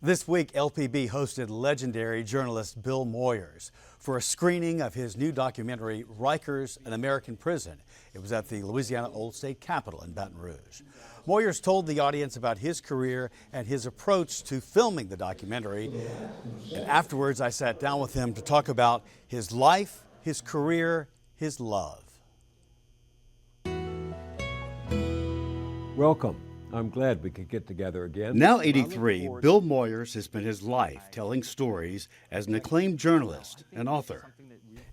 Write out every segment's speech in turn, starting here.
This week, LPB hosted legendary journalist Bill Moyers for a screening of his new documentary, Rikers, An American Prison. It was at the Louisiana Old State Capitol in Baton Rouge. Moyers told the audience about his career and his approach to filming the documentary. And afterwards, I sat down with him to talk about his life, his career, his love. Welcome. I'm glad we could get together again. Now 83, Bill Moyers has spent his life telling stories as an acclaimed journalist and author.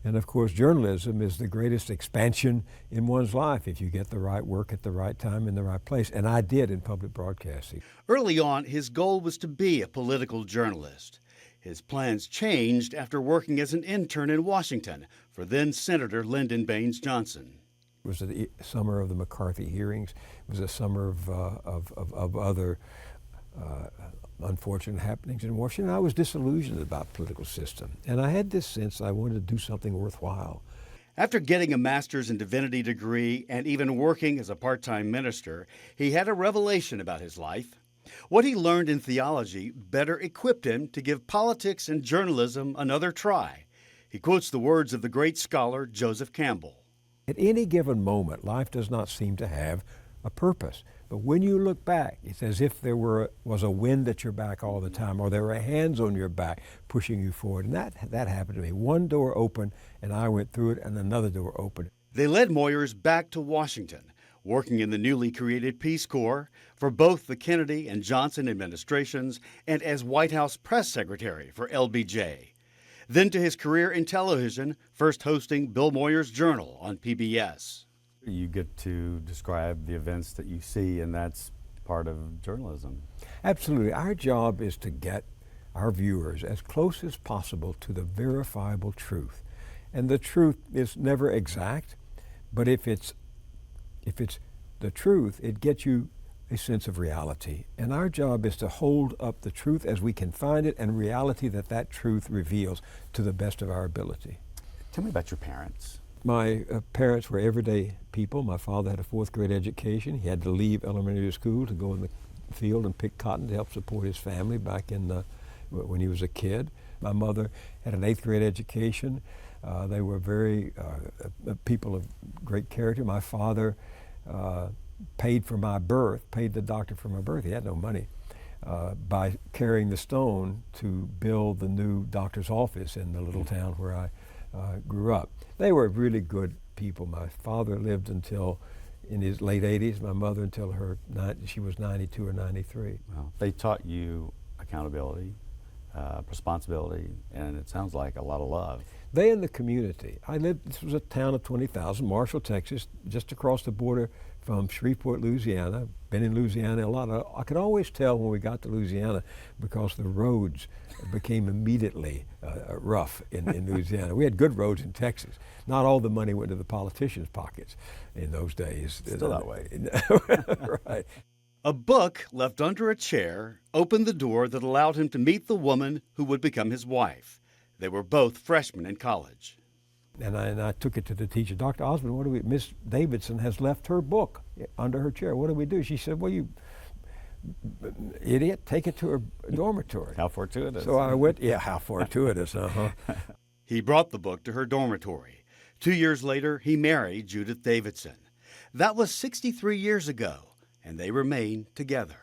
And of course, journalism is the greatest expansion in one's life if you get the right work at the right time in the right place. And I did in public broadcasting. Early on, his goal was to be a political journalist. His plans changed after working as an intern in Washington for then Senator Lyndon Baines Johnson. It was the summer of the McCarthy hearings. It was a summer of other unfortunate happenings in Washington. I was disillusioned about the political system, and I had this sense I wanted to do something worthwhile. After getting a master's in divinity degree and even working as a part-time minister, he had a revelation about his life. What he learned in theology better equipped him to give politics and journalism another try. He quotes the words of the great scholar Joseph Campbell. At any given moment, life does not seem to have a purpose. But when you look back, it's as if there was a wind at your back all the time, or there were hands on your back pushing you forward. And that happened to me. One door opened, and I went through it, and another door opened. They led Moyers back to Washington, working in the newly created Peace Corps for both the Kennedy and Johnson administrations and as White House press secretary for LBJ. Then to his career in television, first hosting Bill Moyers' Journal on PBS. You get to describe the events that you see, and that's part of journalism. Absolutely. Our job is to get our viewers as close as possible to the verifiable truth. And the truth is never exact, but if it's the truth, it gets you a sense of reality. And our job is to hold up the truth as we can find it and reality that truth reveals to the best of our ability. Tell me about your parents. My parents were everyday people. My father had a fourth grade education. He had to leave elementary school to go in the field and pick cotton to help support his family back in when he was a kid. My mother had an eighth grade education. They were very people of great character. My father paid for my birth, paid the doctor for my birth. He had no money, by carrying the stone to build the new doctor's office in the little town where I grew up. They were really good people. My father lived until in his late 80s, my mother until she was 92 or 93. Well, they taught you accountability, responsibility, and it sounds like a lot of love. They and the community. This was a town of 20,000, Marshall, Texas, just across the border from Shreveport, Louisiana. Been in Louisiana a lot. I could always tell when we got to Louisiana because the roads became immediately rough in Louisiana. We had good roads in Texas. Not all the money went to the politicians' pockets in those days. Still that way. Right. A book left under a chair opened the door that allowed him to meet the woman who would become his wife. They were both freshmen in college. And I took it to the teacher. Dr. Osmond, Miss Davidson has left her book under her chair. What do we do? She said, well, you idiot, take it to her dormitory. How fortuitous. So I went, yeah, how fortuitous, He brought the book to her dormitory. 2 years later, he married Judith Davidson. That was 63 years ago, and they remain together.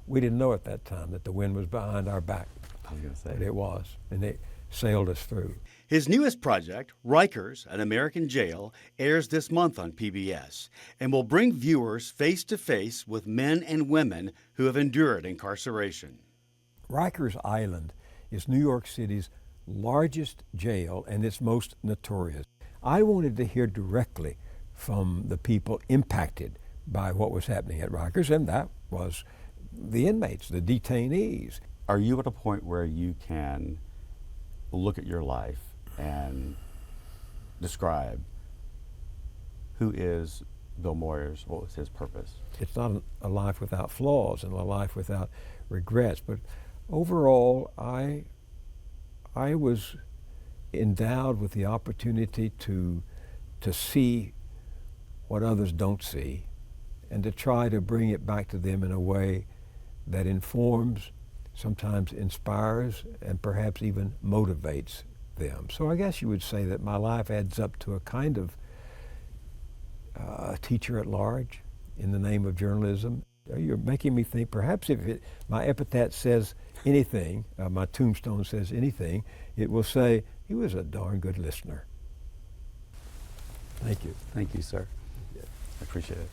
We didn't know at that time that the wind was behind our back. I was going to say. But it was, and it sailed us through. His newest project, Rikers, An American Jail, airs this month on PBS and will bring viewers face to face with men and women who have endured incarceration. Rikers Island is New York City's largest jail and its most notorious. I wanted to hear directly from the people impacted by what was happening at Rikers, and that was the inmates, the detainees. Are you at a point where you can look at your life and describe who is Bill Moyers, what was his purpose? It's not a life without flaws and a life without regrets, but overall I was endowed with the opportunity to see what others don't see and to try to bring it back to them in a way that informs sometimes inspires and perhaps even motivates them. So I guess you would say that my life adds up to a kind of teacher at large in the name of journalism. You're making me think perhaps if my epitaph says anything, my tombstone says anything, it will say, he was a darn good listener. Thank you. Thank you, sir. I appreciate it.